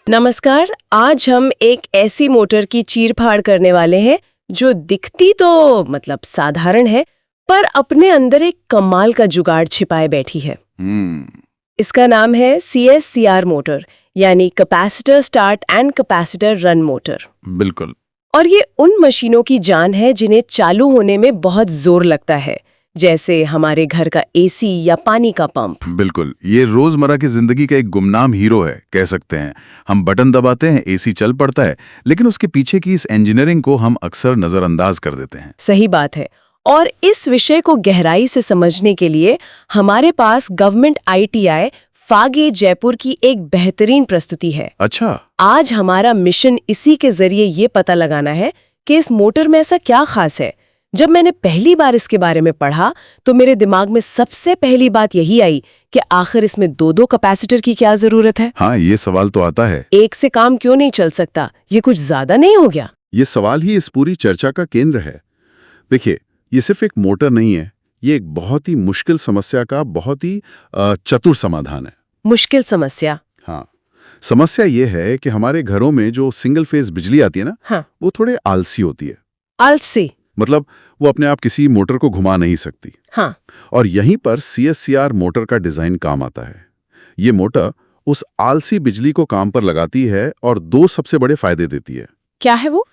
नमस्कार। आज हम एक ऐसी मोटर की चीर-फाड़ करने वाले हैं जो दिखती तो साधारण है, पर अपने अंदर एक कमाल का जुगाड़ छिपाए बैठी है। इसका नाम है CSCR मोटर, यानी capacitor start and capacitor run motor. बिल्कुल। और ये उन मशीनों की जान है जिन्हें चालू होने में बहुत जोर लगता है, जैसे हमारे घर का AC या पानी का पंप। बिल्कुल, ये रोजमर्रा की जिंदगी का एक गुमनाम हीरो है, कह सकते हैं। हम बटन दबाते हैं, AC चल पड़ता है, लेकिन उसके पीछे की इस इंजीनियरिंग को हम अक्सर नजरअंदाज कर देते हैं। सही बात है। और इस विषय को गहराई से समझने के लिए हमारे पास गवर्नमेंट ITI फागे जयपुर की एक बेहतरीन प्रस्तुति है। अच्छा। आज हमारा मिशन इसी के जरिए ये पता लगाना है कि इस मोटर में ऐसा क्या खास है। जब मैंने पहली बार इसके बारे में पढ़ा तो मेरे दिमाग में सबसे पहली बात यही आई कि आखिर इसमें दो कैपेसिटर की क्या जरूरत है। हाँ, ये सवाल तो आता है। एक से काम क्यों नहीं चल सकता? ये कुछ ज्यादा नहीं हो गया? ये सवाल ही इस पूरी चर्चा का केंद्र है। देखिए, ये सिर्फ एक मोटर नहीं है, ये एक बहुत ही मुश्किल समस्या का बहुत ही चतुर समाधान है। मुश्किल समस्या? हाँ, समस्या ये है कि हमारे घरों में जो सिंगल फेज बिजली आती है ना, हाँ। वो थोड़े आलसी होती है। आलसी? मतलब वो अपने आप किसी मोटर को घुमा नहीं सकती। हाँ। और यहीं पर CSCR मोटर का डिजाइन काम आता है। ये मोटर उस आलसी बिजली को काम पर लगाती है और दो सबसे बड़े फायदे देती है। क्या है वो?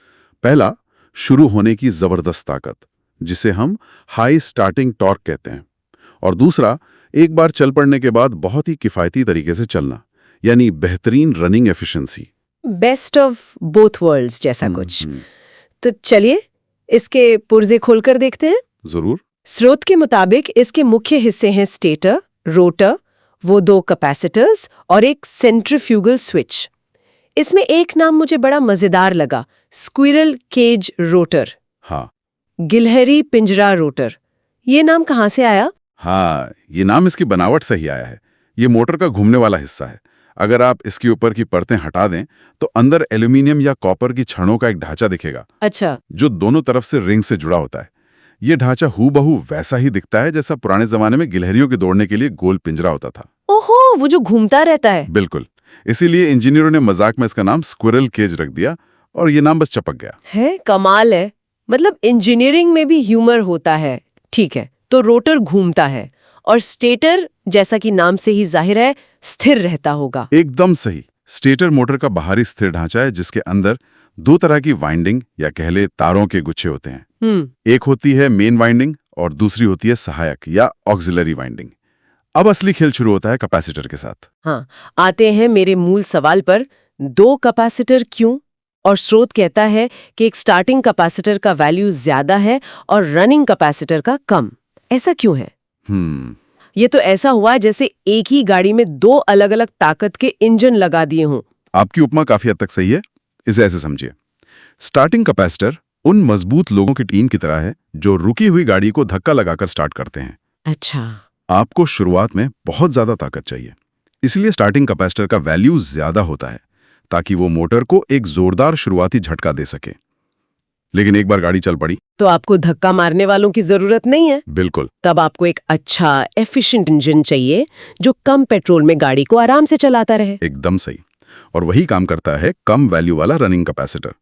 पहला, शुरू होने की जबरदस्त ताकत, जिसे हम हाई स्टार्टिंग टॉर्क कहते हैं। और दूसरा, एक बार चल पड़ने के बाद बहुत ही किफायती तरीके से चलना, यानी बेहतरीन running efficiency. Best of both worlds जैसा कुछ। तो चलिए इसके पुर्जे खोलकर देखते हैं। जरूर। स्रोत के मुताबिक इसके मुख्य हिस्से हैं स्टेटर, रोटर, वो दो कैपेसिटर्स और एक सेंट्रीफ्यूगल स्विच। इसमें एक नाम मुझे बड़ा मजेदार लगा, स्क्विरल केज रोटर। हाँ। गिलहरी पिंजरा रोटर। ये नाम कहाँ से आया? हाँ, ये नाम इसकी बनावट से ही आया है। ये मोटर का घूमने वाला हिस्सा है। अगर आप इसके ऊपर की परतें हटा दें तो अंदर एल्यूमिनियम या कॉपर की छड़ों का एक ढांचा दिखेगा। अच्छा। जो दोनों तरफ से रिंग से जुड़ा होता है। ये ढांचा हूबहू वैसा ही दिखता है जैसा पुराने जमाने में गिलहरियों के दौड़ने के लिए गोल पिंजरा होता था। ओहो, वो जो घूमता रहता है। बिल्कुल। इसीलिए इंजीनियरों ने मजाक में इसका नाम स्क्विरल केज रख दिया और ये नाम बस चपक गया। है, कमाल है। मतलब इंजीनियरिंग में भी ह्यूमर होता है। ठीक है, तो रोटर घूमता है और स्टेटर, जैसा कि नाम से ही जाहिर है, स्थिर रहता होगा। एकदम सही। स्टेटर मोटर का बाहरी स्थिर ढांचा है जिसके अंदर दो तरह की वाइंडिंग या कह ले तारों के गुच्छे होते हैं। एक होती है मेन वाइंडिंग और दूसरी होती है सहायक या ऑक्सिलरी वाइंडिंग। अब असली खेल शुरू होता है कैपेसिटर के साथ। हाँ, आते हैं मेरे मूल सवाल पर, दो कैपेसिटर क्यों? और स्रोत कहता है कि एक स्टार्टिंग कैपेसिटर का वैल्यू ज्यादा है और रनिंग कैपेसिटर का कम। ऐसा क्यों है? ये तो ऐसा हुआ जैसे एक ही गाड़ी में दो अलग अलग ताकत के इंजन लगा दिए हों। आपकी उपमा काफी हद तक सही है। इसे ऐसे समझिए, स्टार्टिंग कैपेसिटर उन मजबूत लोगों की टीम की तरह है जो रुकी हुई गाड़ी को धक्का लगाकर स्टार्ट करते हैं। अच्छा। आपको शुरुआत में बहुत ज्यादा ताकत चाहिए, इसलिए स्टार्टिंग कैपेसिटर का वैल्यू ज्यादा होता है ताकि वो मोटर को एक जोरदार शुरुआती झटका दे सके। लेकिन एक बार गाड़ी चल पड़ी तो आपको धक्का मारने वालों की जरूरत नहीं है। बिल्कुल। तब आपको एक अच्छा एफिशिएंट इंजन चाहिए जो कम पेट्रोल में गाड़ी को आराम से चलाता रहे। एकदम सही। और वही काम करता है कम वैल्यू वाला रनिंग कैपेसिटर।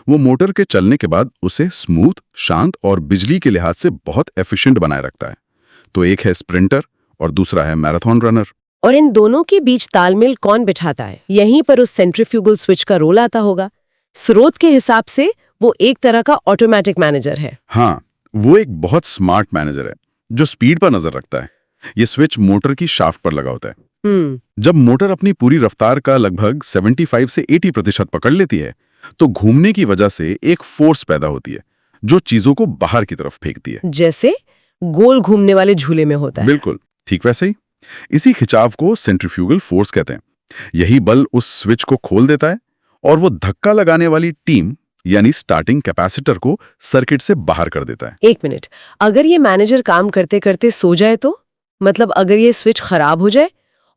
वो मोटर के चलने के बाद उसे स्मूथ, शांत और बिजली के लिहाज से बहुत एफिशिएंट बनाए रखता है। तो एक है स्प्रिंटर और दूसरा है मैराथन रनर। और इन दोनों के बीच तालमेल कौन बिठाता है? यहीं पर उस सेंट्रीफ्यूगल स्विच का रोल आता होगा। स्रोत के हिसाब से वो एक तरह का ऑटोमेटिक मैनेजर है। हाँ, वो एक बहुत स्मार्ट मैनेजर है जो स्पीड पर नजर रखता है। ये स्विच मोटर की शाफ्ट पर लगा होता है। जब मोटर अपनी पूरी रफ्तार का लगभग 75 से 80% पकड़ लेती है तो घूमने की वजह से एक फोर्स पैदा होती है जो चीजों को बाहर की तरफ फेंकती है, जैसे गोल घूमने वाले झूले में होता है। बिल्कुल ठीक वैसे ही। इसी खिंचाव को सेंट्रीफ्यूगल फोर्स कहते हैं। यही बल उस स्विच को खोल देता है और वो धक्का लगाने वाली टीम यानी स्टार्टिंग कैपेसिटर को सर्किट से बाहर कर देता है। एक मिनट, अगर ये मैनेजर काम करते करते सो जाए तो? मतलब अगर ये स्विच खराब हो जाए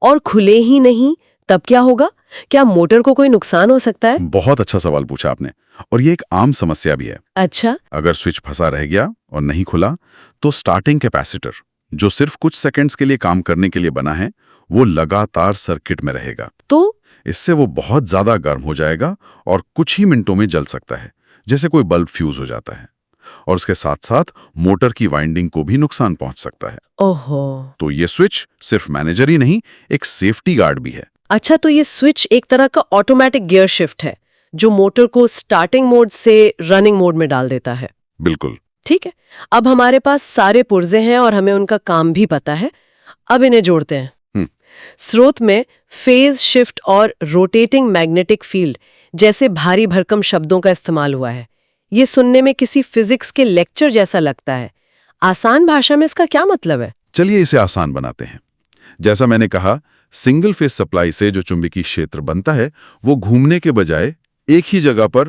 और खुले ही नहीं, तब क्या होगा? क्या मोटर को कोई नुकसान हो सकता है? बहुत अच्छा सवाल पूछा आपने, और ये एक आम समस्या भी है। अच्छा। अगर स्विच फंसा रह गया और नहीं खुला तो स्टार्टिंग कैपेसिटर, जो सिर्फ कुछ सेकंड्स के लिए काम करने के लिए बना है, वो लगातार सर्किट में रहेगा। तो इससे वो बहुत ज्यादा गर्म हो जाएगा और कुछ ही मिनटों में जल सकता है, जैसे कोई बल्ब फ्यूज हो जाता है। और उसके साथ साथ मोटर की वाइंडिंग को भी नुकसान पहुंच सकता है। ओहो। तो ये स्विच सिर्फ मैनेजर ही नहीं, एक सेफ्टी गार्ड भी है। अच्छा, तो ये स्विच एक तरह का ऑटोमेटिक गियर शिफ्ट है जो मोटर को स्टार्टिंग मोड से रनिंग मोड में डाल देता है। बिल्कुल। ठीक है, अब हमारे पास सारे पुर्जे हैं और हमें उनका काम भी पता है। अब इन्हें जोड़ते हैं। स्रोत में फेज शिफ्ट और रोटेटिंग मैग्नेटिक फील्ड जैसे भारी भरकम शब्दों का इस्तेमाल हुआ है। ये सुनने में किसी फिजिक्स के लेक्चर जैसा लगता है। आसान भाषा में इसका क्या मतलब है? चलिए इसे आसान बनाते हैं। जैसा मैंने कहा, सिंगल फेज सप्लाई से जो चुंबकीय क्षेत्र बनता है वो घूमने के बजाय एक ही जगह पर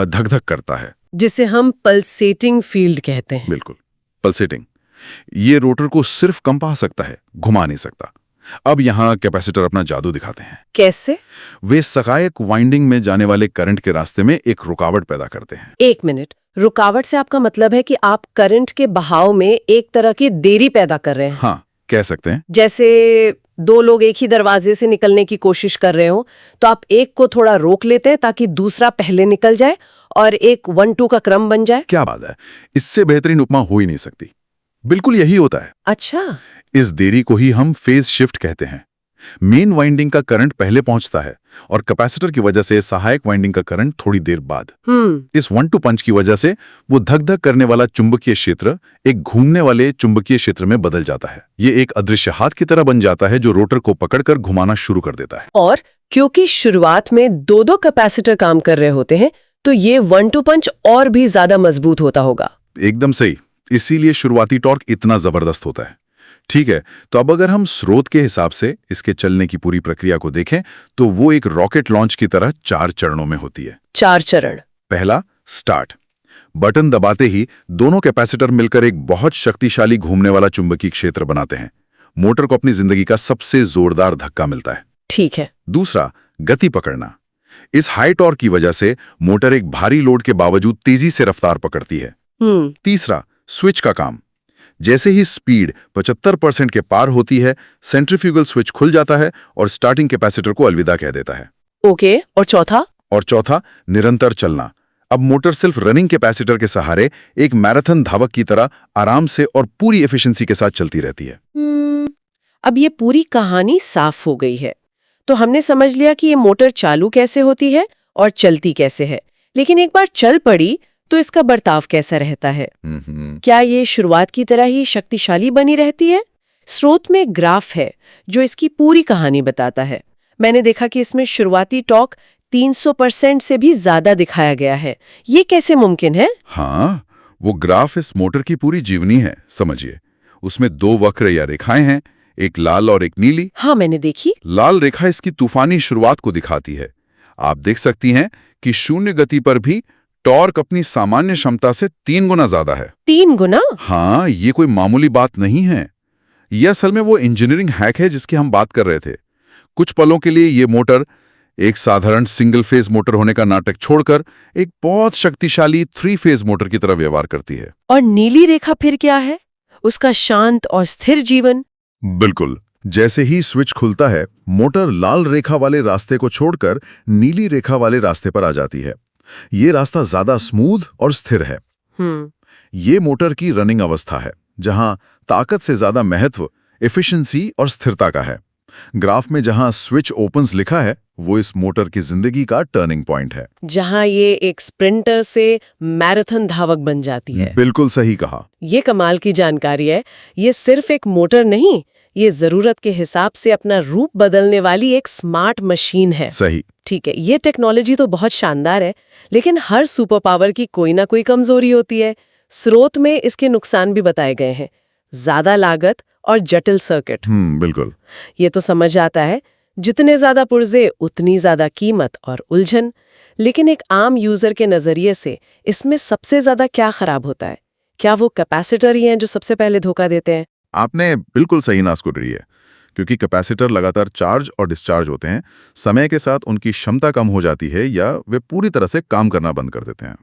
धक धक करता है, जिसे हम पल्सेटिंग फील्ड कहते हैं। बिल्कुल, पल्सेटिंग। ये रोटर को सिर्फ कंपा सकता है, घुमा नहीं सकता। अब यहाँ कैपेसिटर अपना जादू दिखाते हैं। कैसे? वे सहायक वाइंडिंग में जाने वाले करंट के रास्ते में एक रुकावट पैदा करते हैं। एक मिनट, रुकावट से आपका मतलब है कि आप करंट के बहाव में एक तरह की देरी पैदा कर रहे हैं? हाँ, कह सकते हैं। जैसे दो लोग एक ही दरवाजे से निकलने की कोशिश कर रहे हो तो आप एक को थोड़ा रोक लेते हैं ताकि दूसरा पहले निकल जाए और एक 1-2 का क्रम बन जाए। क्या बात है, इससे बेहतरीन उपमा हो ही नहीं सकती। बिल्कुल यही होता है। अच्छा, इस देरी को ही हम फेज शिफ्ट कहते हैं। मेन वाइंडिंग का करंट पहले पहुंचता है और कैपेसिटर की वजह से सहायक वाइंडिंग का करंट थोड़ी देर बाद। इस 1-2 पंच की वजह से वो धक धक करने वाला चुंबकीय क्षेत्र एक घूमने वाले चुंबकीय क्षेत्र में बदल जाता है। ये एक अदृश्य हाथ की तरह बन जाता है जो रोटर को पकड़कर घुमाना शुरू कर देता है। और क्योंकि शुरुआत में 2-2 कैपेसिटर काम कर रहे होते हैं तो ये 1-2 पंच और भी ज्यादा मजबूत होता होगा। एकदम सही, इसीलिए शुरुआती टॉर्क इतना जबरदस्त होता है। ठीक है, तो अब अगर हम स्रोत के हिसाब से इसके चलने की पूरी प्रक्रिया को देखें तो वो एक रॉकेट लॉन्च की तरह 4 चरणों में होती है। 4 चरण। पहला, स्टार्ट। बटन दबाते ही दोनों कैपेसिटर मिलकर एक बहुत शक्तिशाली घूमने वाला चुंबकीय क्षेत्र बनाते हैं। मोटर को अपनी जिंदगी का सबसे जोरदार धक्का मिलता है। ठीक है। दूसरा, गति पकड़ना। इस हाई टॉर्क की वजह से मोटर एक भारी लोड के बावजूद तेजी से रफ्तार पकड़ती है। तीसरा, स्विच का काम। जैसे ही स्पीड 75% के पार होती है, सेंट्रीफ्यूगल स्विच खुल जाता है और स्टार्टिंग कैपेसिटर को अलविदा कह देता है। ओके, और चौथा? और चौथा, निरंतर चलना। अब मोटर सिर्फ रनिंग कैपेसिटर के सहारे एक मैराथन धावक की तरह आराम से और पूरी एफिशिएंसी के साथ चलती रहती है। अब ये पूरी कहानी साफ हो गई है। तो हमने समझ लिया कि ये मोटर चालू कैसे होती है और चलती कैसे है, लेकिन एक बार चल पड़ी तो इसका बर्ताव कैसा रहता है? क्या ये शुरुआत की तरह ही शक्तिशाली बनी रहती है? स्रोत में ग्राफ है जो इसकी पूरी कहानी बताता है। मैंने देखा कि इसमें शुरुआती टॉर्क 300% से भी ज्यादा दिखाया गया है। ये कैसे मुमकिन है? हाँ, वो ग्राफ इस मोटर की पूरी जीवनी है, समझिए। उसमें 2 वक्र या रेखाएं हैं, एक लाल और एक नीली। हाँ, मैंने देखी। लाल रेखा इसकी तूफानी शुरुआत को दिखाती है। आप देख सकती हैं कि शून्य गति पर भी टॉर्क अपनी सामान्य क्षमता से 3 गुना ज्यादा है। 3 गुना? हाँ, ये कोई मामूली बात नहीं है। ये असल में वो इंजीनियरिंग हैक है जिसकी हम बात कर रहे थे। कुछ पलों के लिए ये मोटर एक साधारण सिंगल फेज मोटर होने का नाटक छोड़कर एक बहुत शक्तिशाली 3 फेज मोटर की तरह व्यवहार करती है। और नीली रेखा फिर क्या है? उसका शांत और स्थिर जीवन। बिल्कुल, जैसे ही स्विच खुलता है, मोटर लाल रेखा वाले रास्ते को छोड़कर नीली रेखा वाले रास्ते पर आ जाती है। ये रास्ता ज्यादा स्मूथ और स्थिर है। ये मोटर की रनिंग अवस्था है, जहां ताकत से ज्यादा महत्व एफिशिएंसी और स्थिरता का है। ग्राफ में जहां स्विच ओपन्स लिखा है, वो इस मोटर की जिंदगी का टर्निंग पॉइंट है, जहां ये एक स्प्रिंटर से मैराथन धावक बन जाती है। बिल्कुल सही कहा। ये कमाल की जानकारी है। ये सिर्फ एक मोटर नहीं, ये जरूरत के हिसाब से अपना रूप बदलने वाली एक स्मार्ट मशीन है। सही। ठीक है, ये टेक्नोलॉजी तो बहुत शानदार है, लेकिन हर सुपर पावर की कोई ना कोई कमजोरी होती है। स्रोत में इसके नुकसान भी बताए गए हैं, ज्यादा लागत और जटिल सर्किट। बिल्कुल। ये तो समझ आता है, जितने ज्यादा पुर्जे उतनी ज्यादा कीमत और उलझन। लेकिन एक आम यूजर के नजरिए से इसमें सबसे ज्यादा क्या खराब होता है? क्या वो कैपेसिटर ही हैं जो सबसे पहले धोखा देते हैं? आपने बिल्कुल सही नास को डरी है, क्योंकि कैपेसिटर लगातार चार्ज और डिस्चार्ज होते हैं। समय के साथ उनकी क्षमता कम हो जाती है या वे पूरी तरह से काम करना बंद कर देते हैं।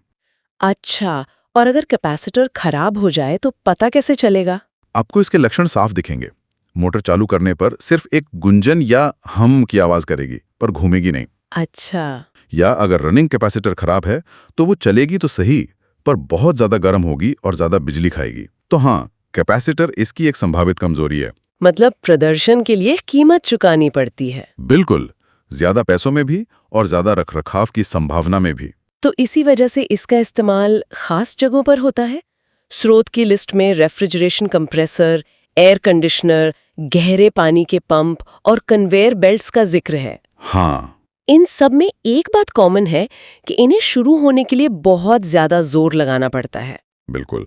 अच्छा, और अगर कैपेसिटर खराब हो जाए तो पता कैसे चलेगा? आपको इसके लक्षण साफ दिखेंगे। मोटर चालू करने पर सिर्फ एक गुंजन या हम की आवाज करेगी, पर घूमेगी नहीं। अच्छा। या अगर रनिंग कैपेसिटर खराब है तो वो चलेगी तो सही, पर बहुत ज्यादा गर्म होगी और ज्यादा बिजली खाएगी। तो हाँ, कैपेसिटर इसकी एक संभावित कमजोरी है। मतलब प्रदर्शन के लिए कीमत चुकानी पड़ती है। बिल्कुल, ज्यादा पैसों में भी और ज्यादा रखरखाव की संभावना में भी। तो इसी वजह से इसका इस्तेमाल खास जगहों पर होता है। स्रोत की लिस्ट में रेफ्रिजरेशन कंप्रेसर, एयर कंडीशनर, गहरे पानी के पंप और कन्वेयर बेल्ट्स का जिक्र है। हाँ, इन सब में एक बात कॉमन है कि इन्हें शुरू होने के लिए बहुत ज्यादा जोर लगाना पड़ता है। बिल्कुल।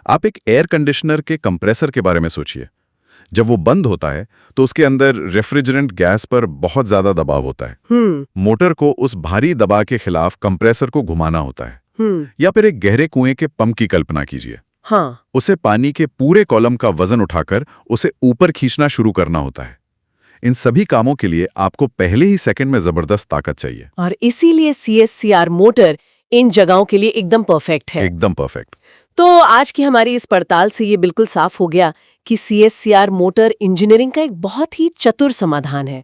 आप एक एयर कंडीशनर के कंप्रेसर के बारे में सोचिए। जब वो बंद होता है तो उसके अंदर रेफ्रिजरेंट गैस पर बहुत ज्यादा दबाव होता है। मोटर को उस भारी दबाव के खिलाफ कंप्रेसर को घुमाना होता है। या फिर एक गहरे कुएं के पंप की कल्पना कीजिए। हाँ। उसे पानी के पूरे कॉलम का वजन उठाकर उसे ऊपर खींचना शुरू करना होता है। इन सभी कामों के लिए आपको पहले ही सेकंड में जबरदस्त ताकत चाहिए। और इसीलिए CSCR मोटर इन जगहों के लिए एकदम परफेक्ट है। एकदम परफेक्ट। तो आज की हमारी इस पड़ताल से ये बिल्कुल साफ हो गया कि CSCR मोटर इंजीनियरिंग का एक बहुत ही चतुर समाधान है।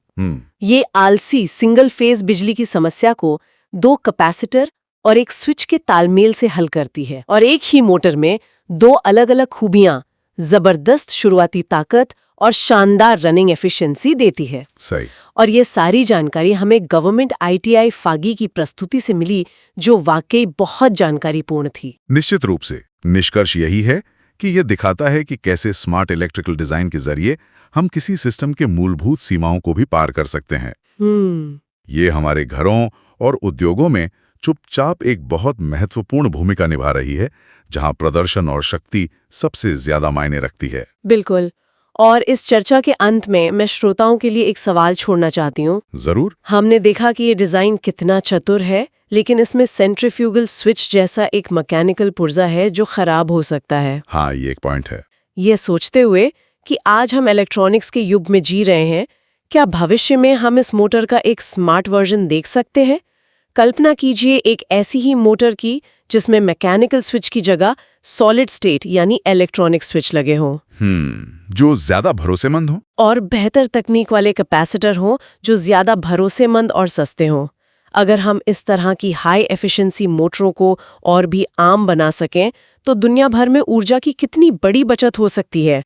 ये आलसी सिंगल फेज बिजली की समस्या को 2 कैपेसिटर और एक स्विच के तालमेल से हल करती है, और एक ही मोटर में 2 अलग-अलग खूबियां, जबरदस्त शुरुआती ताकत और शानदार रनिंग एफिशिएंसी देती है। सही। और ये सारी जानकारी हमें गवर्नमेंट ITI फागी की प्रस्तुति से मिली, जो वाकई बहुत जानकारीपूर्ण थी। निश्चित रूप से निष्कर्ष यही है कि यह दिखाता है कि कैसे स्मार्ट इलेक्ट्रिकल डिजाइन के जरिए हम किसी सिस्टम के मूलभूत सीमाओं को भी पार कर सकते हैं। ये हमारे घरों और उद्योगों में चुपचाप एक बहुत महत्वपूर्ण भूमिका निभा रही है, जहां प्रदर्शन और शक्ति सबसे ज्यादा मायने रखती है। बिल्कुल। और इस चर्चा के अंत में मैं श्रोताओं के लिए एक सवाल छोड़ना चाहती हूँ। जरूर। हमने देखा कि ये डिजाइन कितना चतुर है, लेकिन इसमें सेंट्रीफ्यूगल स्विच जैसा एक मैकेनिकल पुर्जा है जो खराब हो सकता है। हाँ, ये एक पॉइंट है। ये सोचते हुए कि आज हम इलेक्ट्रॉनिक्स के युग में जी रहे हैं, क्या भविष्य में हम इस मोटर का एक स्मार्ट वर्जन देख सकते हैं? कल्पना कीजिए एक ऐसी ही मोटर की जिसमें मैकेनिकल स्विच की जगह सॉलिड स्टेट यानी इलेक्ट्रॉनिक स्विच लगे हों। जो ज्यादा भरोसेमंद हो और बेहतर तकनीक वाले कैपेसिटर हों जो ज्यादा भरोसेमंद और सस्ते हों। अगर हम इस तरह की हाई एफिशिएंसी मोटरों को और भी आम बना सकें तो दुनिया भर में ऊर्जा की कितनी बड़ी बचत हो सकती है।